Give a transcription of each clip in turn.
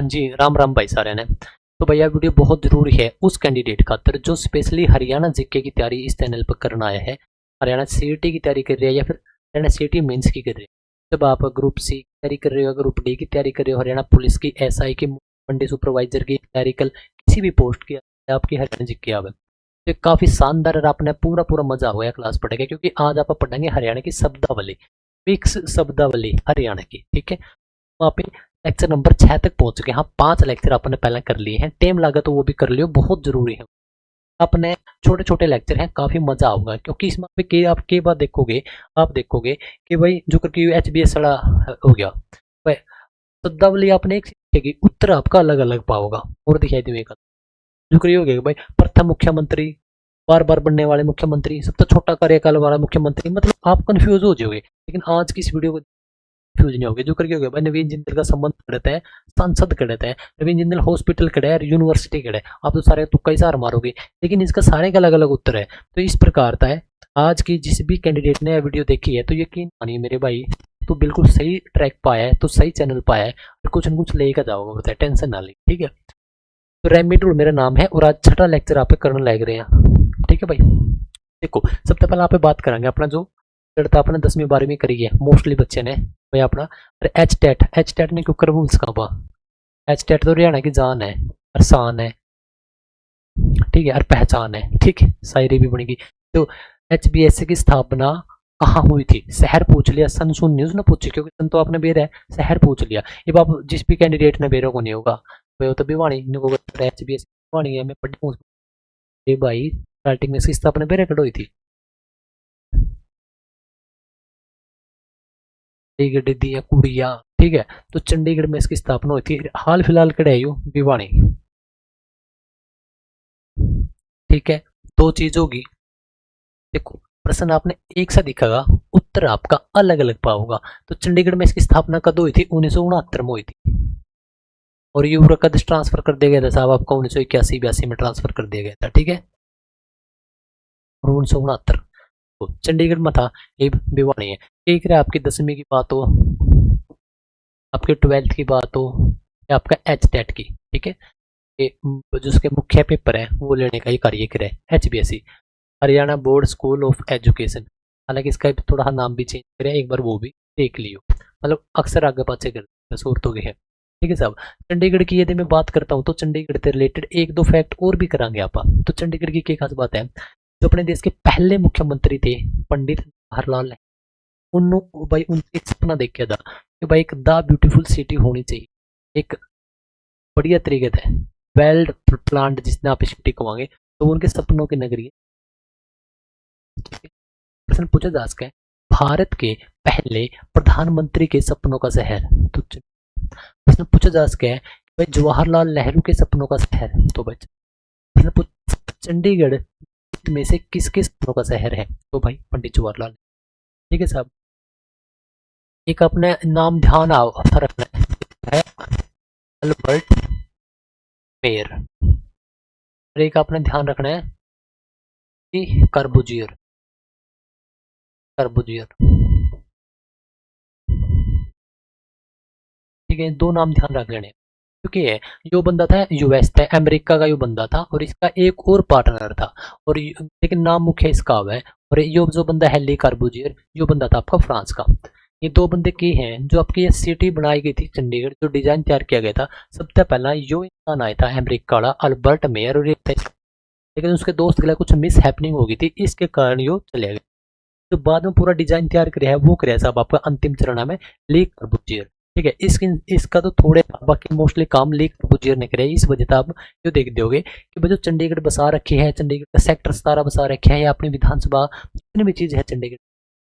हाँ जी, राम राम भाई सारे ने। तो भैया वीडियो बहुत ज़रूरी है उस कैंडिडेट खातर जो स्पेशली हरियाणा जीके की तैयारी इस चैनल पर करना आया है। हरियाणा सीईटी की तैयारी कर रही है या फिर हरियाणा सीईटी मेंस की कर रही है। जब आप ग्रुप सी की तैयारी कर रहे हो, ग्रुप डी की तैयारी कर रहे हो, हरियाणा पुलिस की, एसआई की, मंडी सुपरवाइजर की तैयारी, कल किसी भी पोस्ट की आपकी हरियाणा जीके आवे तो काफ़ी शानदार और आपने पूरा पूरा मजा होगा क्लास पढ़ेगा, क्योंकि आज आप पढ़ेंगे हरियाणा की शब्दावली, फिक्स शब्दावली हरियाणा की। ठीक है, वहाँ पे लेक्चर नंबर 6 तक पहुंच गए। हाँ, 5 लेक्चर आपने पहले कर लिए हैं, टाइम लगा तो वो भी कर लियो, बहुत जरूरी है। अपने छोटे छोटे लेक्चर हैं, काफी मजा आऊंगा, क्योंकि इसमें पे के आप के बाद देखोगे, आप देखोगे कि भाई जो करके HBS वाला हो गया भाई, शब्दावली आपने एक सीखेगी, उत्तर आपका अलग अलग पाओगा और दिखाई देगा। जो करिए हो गया भाई, प्रथम मुख्यमंत्री, बार बार बनने वाले मुख्यमंत्री, सबसे छोटा कार्यकाल वाला मुख्यमंत्री, मतलब आप कंफ्यूज हो जाओगे। लेकिन आज की इस वीडियो को कंफ्यूज नहीं होगे। जो करके हो गया भाई, नवीन जिंदल का संबंध करता है, सांसद करता है, नवीन जिंदल हॉस्पिटल खड़ा है, यूनिवर्सिटी खड़ा है, आप तो सारे तुक्का ही सार मारोगे, लेकिन इसका सारे का अलग अलग उत्तर है। तो इस प्रकार था है आज की जिस भी कैंडिडेट ने वीडियो देखी है, तो यकीन मानिए मेरे भाई, तो बिल्कुल सही ट्रैक पाया है, तो सही चैनल पाया है, और कुछ न कुछ लेकर जाओगे, बताए टेंशन ना ले। ठीक है, तो रेमिडूल मेरा नाम है और आज छठा लेक्चर आप करने लग रहे हैं। ठीक है भाई, देखो सबसे पहले आप बात करेंगे अपना जो लड़ता अपने 10वीं 12वीं करी है मोस्टली बच्चे ने भाई अपना एच टेट ने क्यों कर उसका पा एच टेट तो हरियाणा की जान है, आसान है, ठीक है, और पहचान है। ठीक है, शायरी भी बनेगी। तो HBSC की स्थापना कहाँ हुई थी, शहर पूछ लिया, सन सुन न्यूज ना पूछे, क्योंकि सन तो आपने बेरा है, शहर पूछ लिया। अब आप जिस भी कैंडिडेट ने बेरों को नहीं होगा वो तो भिवानी HBSC भिवानी है, मैं पढ़ी ये भाई स्टार्टिंग में इसकी स्थापना बेरे कड़ हुई थी, चंडीगढ़ दी है कुड़िया। ठीक है, तो चंडीगढ़ में इसकी स्थापना हुई थी, हाल फिलहाल कड़े है भिवानी। ठीक है, दो चीज होगी, देखो प्रश्न आपने एक सा दिखागा, उत्तर आपका अलग अलग पाओगा। तो चंडीगढ़ में इसकी स्थापना कब हुई थी, 1969 में हुई थी, और यूरो कद ट्रांसफर कर दिया गया था साहब आपका, 1981-82 में ट्रांसफर कर दिया गया था। ठीक है, 1969 तो चंडीगढ़ में था, ये भिवानी है। एक है आपकी 10वीं की बात हो, आपके 12th की बात हो, या आपका HTET की। ठीक है, ये जो उसके मुख्य पेपर है वो लेने का ही कार्य करे HBSC, Haryana board school of education. हालांकि इसका थोड़ा नाम भी चेंज करे, एक बार वो भी देख लियो, मतलब अक्सर आगे पाचे कर सूरतों के है। ठीक है साहब, चंडीगढ़ की यदि मैं बात करता हूँ तो चंडीगढ़ से रिलेटेड एक दो फैक्ट और भी करांगे आप। तो चंडीगढ़ की क्या खास बात है, जो अपने देश के पहले मुख्यमंत्री थे पंडित जवाहरलाल नेहरू, उन भाई उनसे एक सपना देखा था कि भाई एक द ब्यूटीफुल सिटी होनी चाहिए, एक बढ़िया तरीके से वेल प्लान्ड, जिसने आप सिटी कहोगे, तो उनके सपनों की नगरी है। प्रश्न पूछा जा सकता है, भारत के पहले प्रधानमंत्री के सपनों का शहर, तो प्रश्न पूछा जा सकता है भाई जवाहरलाल नेहरू के सपनों का शहर, तो भाई प्रश्न चंडीगढ़ में से किसके सपनों का शहर है, तो भाई पंडित जवाहरलाल। ठीक है साहब, एक अपने नाम ध्यान रखना है, अल्बर्ट मेयर, और एक आपने ध्यान रखना है कि कर्बुजियर, कर्बुजियर। ठीक है, दो नाम ध्यान रख लेने, क्योंकि यो बंदा था यूएस था, अमेरिका का यो बंदा था, और इसका एक और पार्टनर था, और लेकिन नाम मुख्य इसका है। और यो जो बंदा है ली कार्बुजियर, यो बंदा था आपका फ्रांस का। ये दो बंदे की हैं जो आपकी ये सिटी बनाई गई थी चंडीगढ़, जो डिजाइन तैयार किया गया था, सबसे पहला यो इंसान आया था अमेरिका वाला अल्बर्ट मेयर, और लेकिन उसके दोस्त के लिए कुछ मिस हैपनिंग हो गई थी, इसके कारण यो चले गए। जो बाद में पूरा डिजाइन तैयार किया है वो किया साहब आपका अंतिम चरण में ली कार्बुजियर। ठीक है, इसका तो थोड़े बाकी मोस्टली काम ली कार्बुजियर ने करे, इस वजह से आप जो देख दोगे कि जो चंडीगढ़ बसा रखी है, चंडीगढ़ का सेक्टर 17 बसा रखे हैं, या अपनी विधानसभा जितनी भी चीज है चंडीगढ़,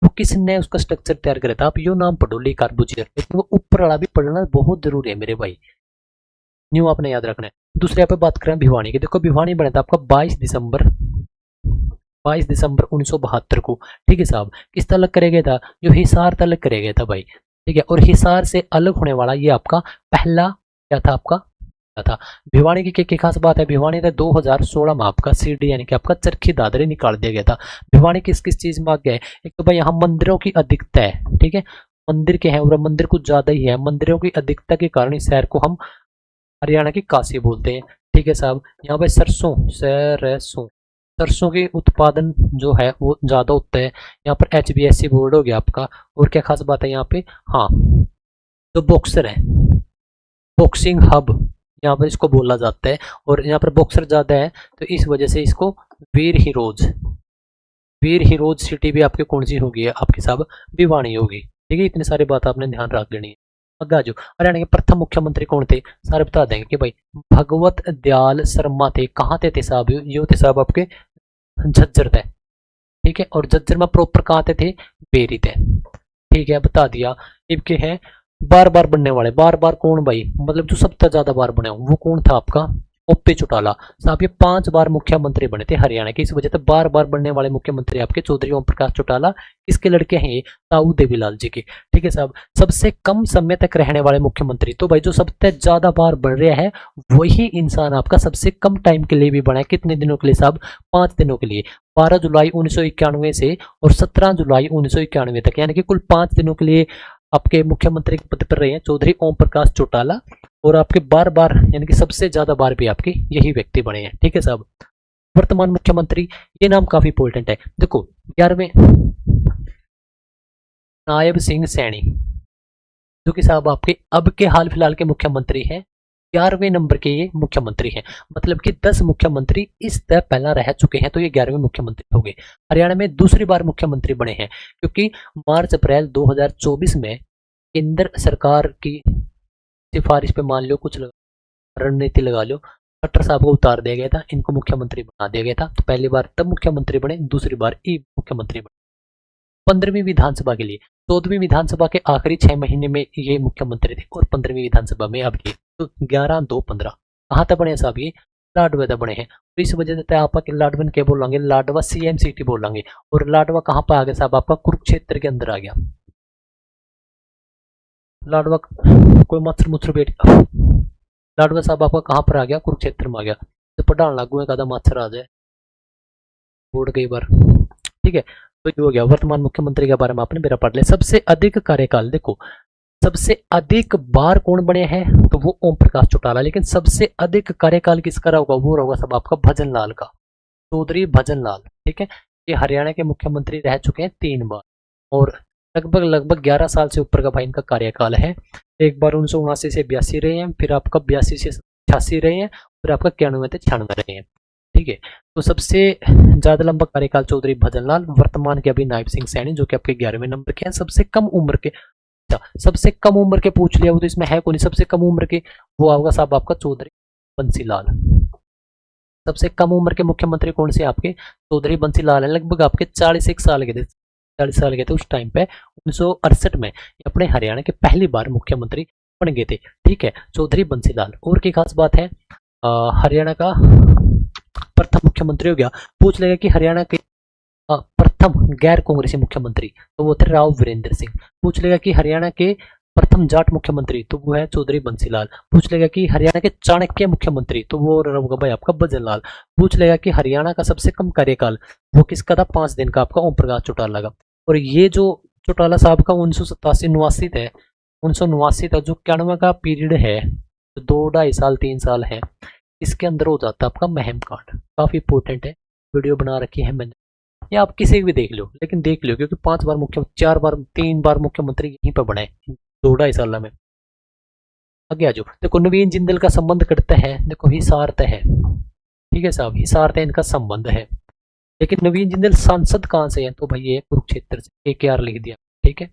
वो किसने उसका स्ट्रक्चर तैयार करा था, आप यो नाम पढ़ो ली कार्बुजियर, लेकिन वो ऊपर वाला भी पढ़ना बहुत जरूरी है मेरे भाई, न्यू आपने याद रखना है। दूसरे यहाँ पे बात करें भिवानी की, देखो भिवानी बना था आपका 22 दिसंबर 1972 को। ठीक है साहब, किस तलक करे गया था, जो हिसार तलक करे गया था भाई। ठीक है, और हिसार से अलग होने वाला ये आपका पहला क्या था, आपका क्या था। भिवानी की क्या खास बात है, भिवानी था 2016 में आपका सीडी यानी कि आपका चरखी दादरी निकाल दिया गया था। भिवानी किस किस चीज में आ गया है, एक तो भाई यहाँ मंदिरों की अधिकता है। ठीक है, मंदिर के हैं और मंदिर कुछ ज्यादा ही है, मंदिरों की अधिकता के कारण इस शहर को हम हरियाणा की काशी बोलते हैं। ठीक है साहब, यहाँ पे सरसों की उत्पादन जो है वो ज़्यादा होता है। यहाँ पर HBSC बोर्ड हो गया आपका। और क्या खास बात है यहाँ पे, हाँ, जो बॉक्सर है, बॉक्सिंग हब यहाँ पर इसको बोला जाता है। और यहाँ पर बॉक्सर ज़्यादा है तो इस वजह से इसको वीर हीरोज वीर हीरोज सिटी भी आपकी कौन सी होगी, आपकी साहब भिवानी होगी। ठीक है, इतनी सारी बात आपने ध्यान रख लेनी है। आगे आ जाओ, हरियाणा के प्रथम मुख्यमंत्री कौन थे, सारे बता देंगे कि भाई भगवत दयाल शर्मा थे। कहाँ थे साहब, ये थे साहब आपके झज्जर थे। ठीक है, और झज्जर में प्रॉपर कहाँ थे, बेरी थे। ठीक है, बता दिया। इनके हैं बार बार बनने वाले, बार बार कौन भाई, मतलब जो सबसे ज्यादा बार बने वो कौन था आपका, ओपी चौटाला साहब। ये 5 बार मुख्यमंत्री बने थे हरियाणा के, इस वजह से बार बार बनने वाले मुख्यमंत्री आपके चौधरी ओम प्रकाश चौटाला। इसके लड़के हैं ये ताऊ देवीलाल जी के। ठीक है साहब, सबसे कम समय तक रहने वाले मुख्यमंत्री, तो भाई जो सबसे ज्यादा बार बढ़ रहा है वही इंसान आपका सबसे कम टाइम के लिए भी बना है। कितने दिनों के लिए साहब, 5 दिनों के लिए। 12 जुलाई 1991 से और 17 जुलाई 1991 तक, यानी कि कुल 5 दिनों के लिए आपके मुख्यमंत्री के पद पर रहे हैं चौधरी ओम प्रकाश चौटाला। और आपके बार बार यानी कि सबसे ज्यादा बार भी आपके यही व्यक्ति बने हैं। ठीक है साहब, वर्तमान मुख्यमंत्री, ये नाम काफी इंपॉर्टेंट है। देखो 11वें नायब सिंह सैनी, जो कि साहब आपके अब के हाल फिलहाल के मुख्यमंत्री हैं। 11वें नंबर के ये मुख्यमंत्री हैं, मतलब कि 10 मुख्यमंत्री इस तरह पहला रह चुके हैं, तो ये 11वें मुख्यमंत्री हो गए। हरियाणा में दूसरी बार मुख्यमंत्री बने हैं, क्योंकि मार्च अप्रैल 2024 में केंद्र सरकार की सिफारिश पे मान लो कुछ रणनीति लगा लो, खट्टर साहब को उतार दिया गया था, इनको मुख्यमंत्री बना दिया गया था। तो पहली बार तब मुख्यमंत्री बने, दूसरी बार ई मुख्यमंत्री बने। 15वीं विधानसभा के लिए, 14वीं विधानसभा के आखिरी 6 महीने में ये मुख्यमंत्री थे, और 15वीं विधानसभा में अब ये, तो 11-2-15 कहाँ तक बने साहब, ये लाडवा तक बने हैं। तो इस वजह से आप लाडवन क्या बोलेंगे, लाडवा CM सिटी बोलेंगे। और लाडवा कहाँ पर आ गया साहब, आपका कुरुक्षेत्र के अंदर आ गया। लाडवा कोई मच्छर मुच्छर बैठ, लाडवा साहब आपका कहाँ पर आ गया, कुरुक्षेत्र में आ गया। तो पढ़ान लागू है कदा मच्छर आ जाए, बोर्ड कई बार। ठीक है, तो ये हो गया वर्तमान मुख्यमंत्री के बारे में आपने मेरा पढ़ लिया। सबसे अधिक कार्यकाल, देखो सबसे अधिक बार कौन बने हैं, तो वो ओम प्रकाश चौटाला। लेकिन सबसे अधिक कार्यकाल किसका रहा होगा, वो होगा सब आपका भजन लाल का, चौधरी भजन लाल। ठीक है, ये हरियाणा के मुख्यमंत्री रह चुके हैं 3 बार, और लगभग 11 साल से ऊपर का भाई इनका कार्यकाल है। एक बार 1979 से 82 रहे हैं, फिर आपका 82 से 86 रहे हैं, फिर आपका 91 से 96 रहे हैं। ठीक है, तो सबसे ज्यादा लंबा कार्यकाल चौधरी भजनलाल, वर्तमान के अभी नायब सिंह सैनी, जो कि आपके 11वें नंबर के हैं। सबसे कम उम्र के, अच्छा सबसे कम उम्र के पूछ लिया, वो तो इसमें है कौन, सबसे कम उम्र के वो होगा साहब आपका चौधरी बंसीलाल। सबसे कम उम्र के मुख्यमंत्री कौन से आपके, चौधरी बंसीलाल है। लगभग आपके 41 साल के थे, 40 साल के थे उस टाइम पे। 1968 में अपने हरियाणा के पहली बार मुख्यमंत्री बन गए थे। ठीक है, चौधरी बंसीलाल। और की खास बात है, हरियाणा का प्रथम मुख्यमंत्री हो गया। पूछ लेगा कि हरियाणा के प्रथम गैर कांग्रेसी मुख्यमंत्री, तो वो थे राव वीरेंद्र सिंह। पूछ लेगा कि हरियाणा के प्रथम जाट मुख्यमंत्री, तो वो है चौधरी बंसीलाल। पूछ लेगा कि हरियाणा के चाणक्य मुख्यमंत्री, तो वो होगा भाई आपका भजनलाल। पूछ लेगा कि हरियाणा का सबसे कम कार्यकाल, वो किसका था, 5 दिन का, आपका ओम प्रकाश चौटाला का। और ये जो चौटाला साहब का 1987-89 थे, 1989 तक जो 91 का पीरियड है, जो 2-2.5 साल 3 साल है, इसके अंदर हो जाता है आपका महम कांड। काफी इंपॉर्टेंट है, वीडियो बना रखी है मैंने, या आप किसी भी देख लो, लेकिन देख लो, क्योंकि 5 बार मुख्यमंत्री, 4 बार 3 बार मुख्यमंत्री यहीं पर बने 2-2.5 साल में। आगे आ जाओ, देखो नवीन जिंदल का संबंध करता है, देखो हिसार तय है। ठीक है साहब, हिसार तय इनका संबंध है। लेकिन नवीन जिंदल सांसद कहाँ से है, तो भाई ये कुरुक्षेत्र से, KKR लिख दिया। ठीक है,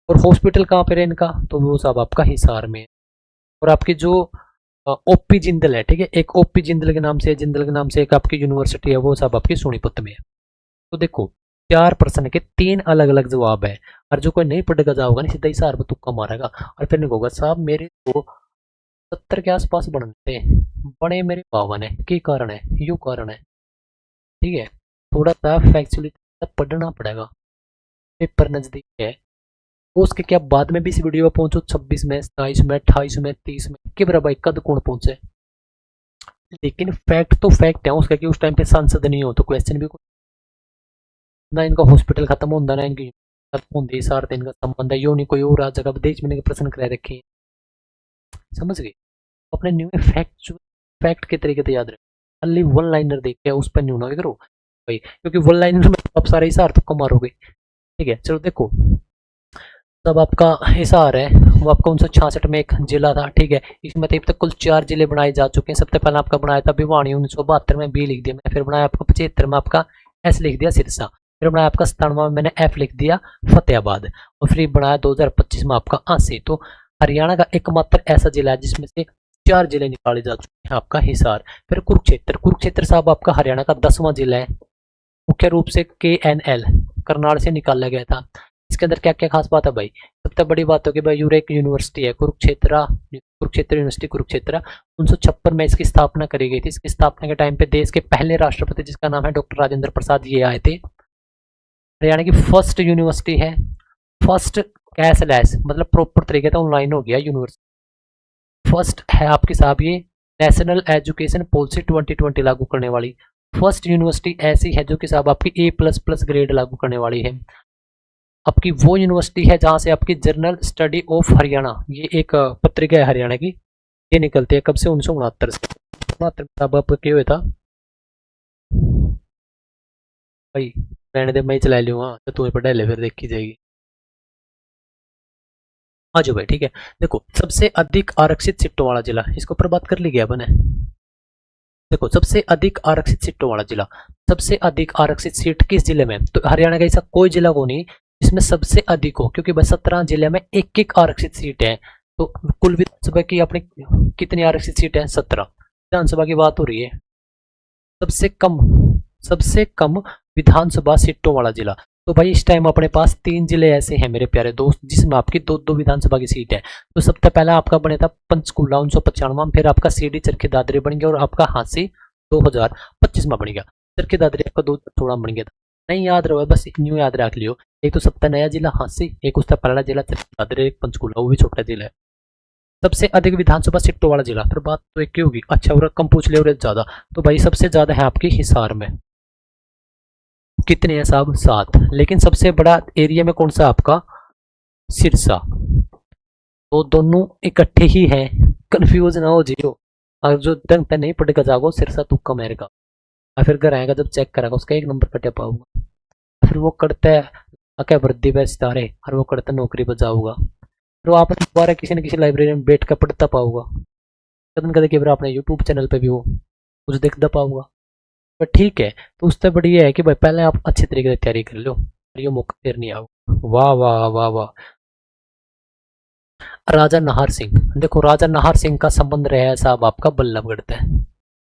और हॉस्पिटल कहाँ पे है इनका, तो वो साहब आपका हिसार में। और आपकी जो OP जिंदल है, ठीक है, एक OP जिंदल के नाम से, जिंदल के नाम से एक आपकी यूनिवर्सिटी है, वो सब आपकी सोनीपत में है। तो देखो 4 प्रश्न के 3 अलग अलग जवाब है, और जो कोई नहीं पढ़ेगा जाओगा नहीं, सीधा हिसार पर तुक्का मारेगा, और फिर होगा साहब मेरे तो 70 के आसपास बनते हैं, बड़े मेरे 52 है, की कारण है, यू कारण है। ठीक है, थोड़ा सा फैक्चुअली पढ़ना पड़ेगा, पेपर नजदीक है। उसके क्या बाद में भी इस वीडियो पर पहुंचो, 26 में, 27 में, 28 में, 30 में, कि बरा भाई कद कौन पहुंचे। लेकिन फैक्ट तो फैक्ट है उसका, कि उस टाइम पे सांसद नहीं हो तो क्वेश्चन भी ना इनका हॉस्पिटल खत्म होता, ना इनकी खत्म होती, सार इनका संबंध है, यो नहीं कोई और जगह देश में प्रश्न कराए रखे, समझ गए। अपने न्यू फैक्ट के तरीके से याद रहे, खाली वन लाइनर देख के उस पर न्यू ना करो भाई, क्योंकि वन लाइनर में आप सारे हिसार तो मारोगे। ठीक है, चलो देखो, तब आपका हिसार है वो आपका 1966 में एक जिला था। ठीक है, इसमें तब तक कुल 4 जिले बनाए जा चुके हैं। सबसे पहले आपका बनाया था भिवानी 1972 में, बी लिख दिया मैंने। फिर बनाया आपका 75 में आपका एस लिख दिया सिरसा। फिर बनाया आपका 97 में मैंने एफ लिख दिया फतेहाबाद। और फिर बनाया 2025 में आपका आंसी। तो हरियाणा का एकमात्र ऐसा जिला है जिसमें से 4 जिले निकाले जा चुके हैं, आपका हिसार। फिर कुरुक्षेत्र साहब आपका हरियाणा का 10वां जिला है, मुख्य रूप से KNL करनाल से निकाला गया था। इसके अंदर क्या क्या खास बात है भाई, सबसे बड़ी बात होगी भाई, यूरेक यूनिवर्सिटी है कुरुक्षेत्र यूनिवर्सिटी कुरुक्षेत्र। 1956 में इसकी स्थापना करी गई थी। इसकी स्थापना के टाइम पे देश के पहले राष्ट्रपति जिसका नाम है डॉक्टर राजेंद्र प्रसाद ये आए थे। हरियाणा की फर्स्ट यूनिवर्सिटी है, फर्स्ट कैशलेस मतलब प्रॉपर तरीके से ऑनलाइन हो गया यूनिवर्सिटी। फर्स्ट है आपके साहब ये नेशनल एजुकेशन पॉलिसी 2020 लागू करने वाली फर्स्ट यूनिवर्सिटी ऐसी है जो कि साहब आपकी A++ ग्रेड लागू करने वाली है। आपकी वो यूनिवर्सिटी है जहां से आपकी जर्नल स्टडी ऑफ हरियाणा, ये एक पत्रिका है हरियाणा की, ये निकलती है कब से 1969 से। 69 में साहब आपका क्या हुआ था भाई, रहने दे मैं ही चला लूँ, हाँ तो तुम्हें पढ़ा ले फिर देखी जाएगी। हाँ जी भाई ठीक है, देखो सबसे अधिक आरक्षित सीटों वाला जिला, इसके ऊपर बात कर ली गया बने। देखो सबसे अधिक आरक्षित सीटों वाला जिला, सबसे अधिक आरक्षित सीट किस जिले में, तो हरियाणा का ऐसा कोई जिला को नहीं जिसमें सबसे अधिक हो, क्योंकि बस 17 जिले में एक एक आरक्षित सीट है। तो कुल विधानसभा की अपनी कितनी आरक्षित सीट है, 17 विधानसभा की बात हो रही है। सबसे कम विधानसभा सीटों वाला जिला, तो भाई इस टाइम अपने पास 3 जिले ऐसे हैं मेरे प्यारे दोस्त जिसमें आपकी दो दो विधानसभा की सीट है। तो सबसे पहला आपका बने था पंचकूला 1995, फिर आपका सीडी चरखी दादरी बन गया और आपका हांसी 2025 में बन गया। चरखी दादरी आपका 2016 बन गया था, नहीं याद रहो बस न्यू याद रख लियो। एक तो सबसे नया जिला हांसी, एक उसका पहला जिला चरखी दादरी, एक पंचकूला वो भी छोटा जिला है। सबसे अधिक विधानसभा सीटों वाला जिला, फिर बात तो एक की होगी, अच्छा और कम पूछ ले और ज्यादा, तो भाई सबसे ज्यादा है आपकी हिसार में। कितने हैं साहब, 7। लेकिन सबसे बड़ा एरिया में कौन सा आपका, सिरसा। तो दोनों इकट्ठे ही हैं, कंफ्यूज ना हो जियो। और जो ढंग पे नहीं पड़ेगा जागो सिरसा तुक्का मेरे का, और फिर घर आएगा जब चेक करेगा उसका 1 नंबर कटे पाऊंगा। फिर वो करता है अके वृद्धि पे सितारे, और वो करता नौकरी पर जाऊंगा। फिर वो आपने दोबारा किसी न किसी लाइब्रेरी में बैठ कर पढ़ता पाऊंगा, कदम कदम के फिर अपने यूट्यूब चैनल पे भी वो कुछ देखता पाऊंगा। पर ठीक है, तो उससे बढ़िया है कि भाई पहले आप अच्छे तरीके से तैयारी कर लो, ये मौका फिर नहीं आओ। वाह वाह वाह वाह। राजा नाहर सिंह, देखो राजा नाहर सिंह का संबंध रहा है साहब आपका बल्लभगढ़ से।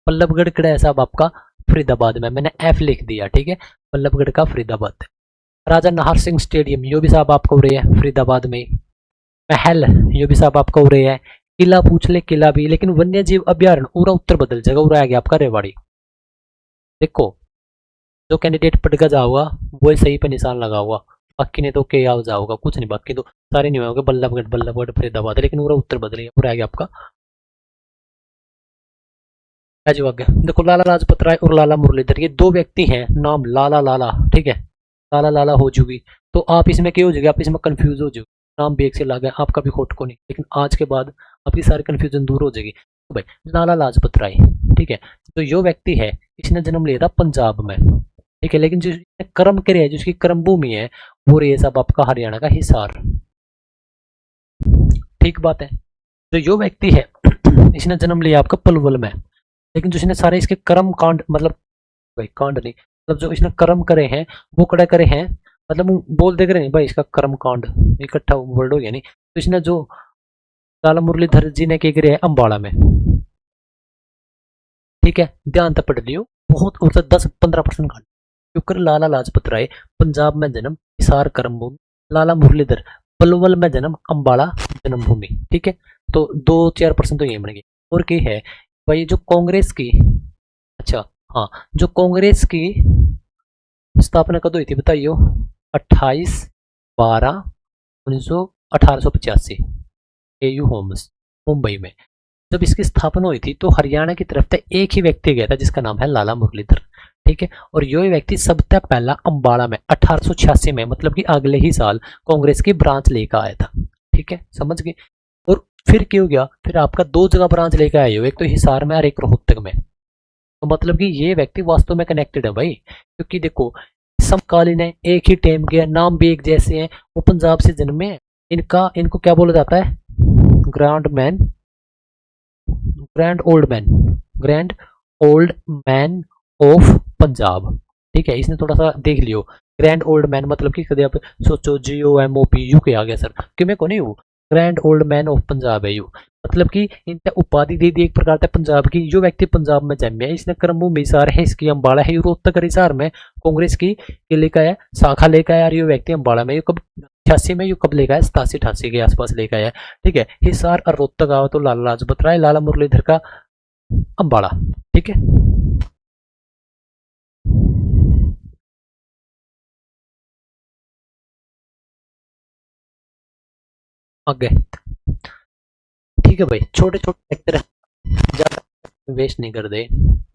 बल्लभगढ़ किला है साहब आपका फरीदाबाद में, मैंने F लिख दिया। ठीक है, बल्लभगढ़ का फरीदाबाद। राजा नाहर सिंह स्टेडियम यो भी साहब आपका हो रही है फरीदाबाद में। महल यो भी साहब आपका हो रही है। किला पूछ ले, किला भी, लेकिन वन्य जीव अभ्यारण पूरा उत्तर बदल जगह उड़ा गया आपका रेवाड़ी। देखो जो कैंडिडेट पढ़ जाओगा वो सही पे निशान लगाओगा, बाकी ने तो के आओ जाओगा कुछ नहीं, बाकी तो सारे नहीं होंगे बल्लभगढ़ फरीदाबाद, लेकिन पूरा उत्तर बदल गया, पूरा आ गया आपका जवाब गया। देखो लाला लाजपत राय और लाला मुरलीधर, ये 2 व्यक्ति हैं, नाम लाला लाला। ठीक है, लाला लाला हो चुकी, तो आप इसमें क्या हो जाएगी, आप इसमें कंफ्यूज हो जाओगे, नाम भी एक से लगा है आपका भी खोट को नहीं, लेकिन आज के बाद आपकी सारी कंफ्यूजन दूर हो जाएगी। तो भाई लाला लाजपत राय, ठीक है, तो यो व्यक्ति है, इसने जन्म लिया था पंजाब में। ठीक है, लेकिन जो कर्म करे है, जिसकी कर्म भूमि है वो रही है सब आपका हरियाणा का हिसार। ठीक बात है, तो यो व्यक्ति है इसने जन्म लिया आपका पलवल में, लेकिन जो इसने सारे इसके कर्म कांड मतलब भाई कांड नहीं, मतलब जो इसने कर्म करे हैं वो कड़े करे हैं, मतलब बोल दे करे नहीं भाई, इसका कर्म कांड इकट्ठा वर्ड हो गया नहीं। तो इसने जो लाला मुरलीधर जी ने क्या करे है अम्बाड़ा में। ठीक है, ध्यान तक पढ़ लियो, बहुत उसे 10-15% काट, क्योंकि लाला लाजपत राय पंजाब में जन्म, हिसार कर्मभूमि, लाला मुरलीधर पलवल में जन्म, अम्बाड़ा जन्मभूमि। ठीक है, तो 2-4% तो ये बनेंगे। और क्या है भाई, जो कांग्रेस की, अच्छा हाँ, जो कांग्रेस की स्थापना कब हुई थी बताइयो, 28/12/1885 AU होम्स मुंबई में। जब इसकी स्थापना हुई थी तो हरियाणा की तरफ से एक ही व्यक्ति गया था जिसका नाम है लाला मुरलीधर। ठीक है, और यो व्यक्ति सबसे पहला अम्बाड़ा में 1886 में, मतलब कि अगले ही साल कांग्रेस की ब्रांच लेकर आया था। ठीक है, समझ गए। और फिर क्या हो गया, फिर आपका दो जगह ब्रांच लेके आए हो, एक तो हिसार में और एक रोहतक में। तो मतलब कि ये व्यक्ति वास्तव में कनेक्टेड है भाई, क्योंकि देखो समकालीन है, एक ही टाइम के, नाम भी एक जैसे हैं, वो पंजाब से जन्मे हैं। इनका इनको क्या बोला जाता है, grand man, grand old man, grand old man of Punjab. ठीक है, इसने थोड़ा सा देख लियो। ग्रैंड ओल्ड मैन मतलब कि कभी आप सोचो GOMOP यू के आ गया सर, कि मेरे को नहीं हूँ, grand old man of Punjab है यू। मतलब कि इनका उपाधि दे दी एक प्रकार से पंजाब की, जो व्यक्ति पंजाब में जन्मे है, इसने क्रमभूमि हिसार है, इसकी अम्बाड़ा है, रोहतक हिसार में कांग्रेस की ये लेकर आया, शाखा लेकर आया, ये व्यक्ति अम्बाड़ा में, ये कब 86 में, यू कब लेकर आया, 87-88 के आसपास लेकर आया। ठीक है, हिसार और रोहतक आओ तो लाला लाजपत राय, लाला मुरलीधर का अम्बाड़ा। ठीक है, आगे। ठीक है भाई, छोटे छोटे लेक्चर ज्यादा वेस्ट नहीं कर दे।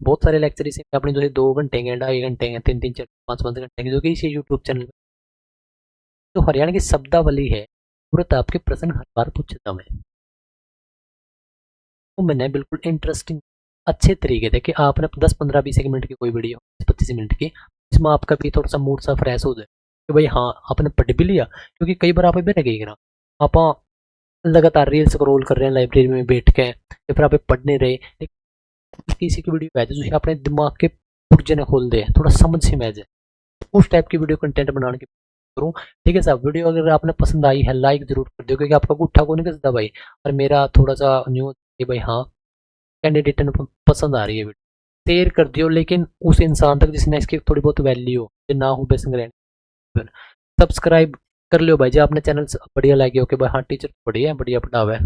बहुत सारे लेक्चर इसे अपने जो है 2 घंटे के, 2.5 घंटे के, 3-3 4 5 5 घंटे के, जो कि इसी यूट्यूब चैनल में। तो हरियाणा की शब्दावली है, तुरंत आपके प्रश्न हर बार पूछता मैं, तो मैंने बिल्कुल इंटरेस्टिंग अच्छे तरीके से कि आपने 10-15-20 मिनट की कोई वीडियो, 25 मिनट की, इसमें आपका भी थोड़ा सा मूड सा फ्रेश हो जाए कि भाई हाँ आपने पढ़ भी लिया। क्योंकि कई बार आप भी रह ना, आप लगातार रील स्क्रॉल कर रहे हैं लाइब्रेरी में बैठ के, या फिर आप पढ़ नहीं रहे, किसी की वीडियो है जो अपने दिमाग के पुर्जे ने खोल दे, थोड़ा समझ से में जाए, उस टाइप की वीडियो कंटेंट बनाने की करूँ। ठीक है साहब, वीडियो अगर आपने पसंद आई है लाइक जरूर कर दो, क्योंकि आपका गुट्ठा को नहीं कसदा भाई, और मेरा थोड़ा सा न्यूज भाई हाँ कैंडिडेट पसंद आ रही है वीडियो, शेयर कर दियो, लेकिन उस इंसान तक जिसने इसकी थोड़ी बहुत वैल्यू हो, जो ना हो बेसिक। सब्सक्राइब कर लियो भाई जी, आपने चैनल बढ़िया लगे हो कि भाई हाँ टीचर बढ़िया है, बढ़िया पढ़ावा है।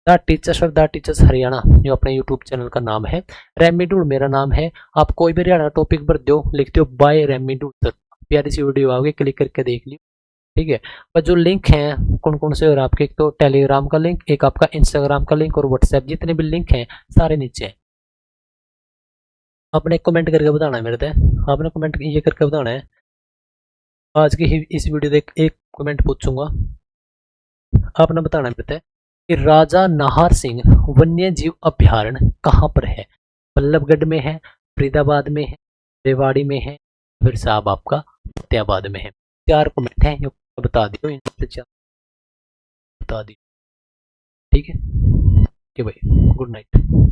The teachers of the teachers Haryana जो अपने यूट्यूब चैनल का नाम है, रेमीडूल मेरा नाम है। आप कोई भी हरियाणा टॉपिक पर दो, लिखते हो बाय रेमीडूल सर, प्यारी सी वीडियो आओगे, क्लिक करके देख लियो। ठीक है, और जो लिंक हैं कौन कौन से, और आपके एक तो टेलीग्राम का लिंक, एक आपका इंस्टाग्राम का लिंक, और व्हाट्सएप, जितने भी लिंक हैं सारे नीचे हैं। आपने कमेंट करके बताना है मेरे से, आपने कमेंट ये करके बताना है। आज की ही इस वीडियो देख एक कमेंट पूछूंगा, आपने बताना है मेरे से कि राजा नाहर सिंह वन्य जीव अभ्यारण्य कहाँ पर है। बल्लभगढ़ में है, फरीदाबाद में है, रेवाड़ी में है, फिर साहब आपका फतेहाबाद में है। 4 कमेंट हैं, जो बता दियो, इनमें से 4 बता दियो। ठीक है, कि भाई गुड नाइट।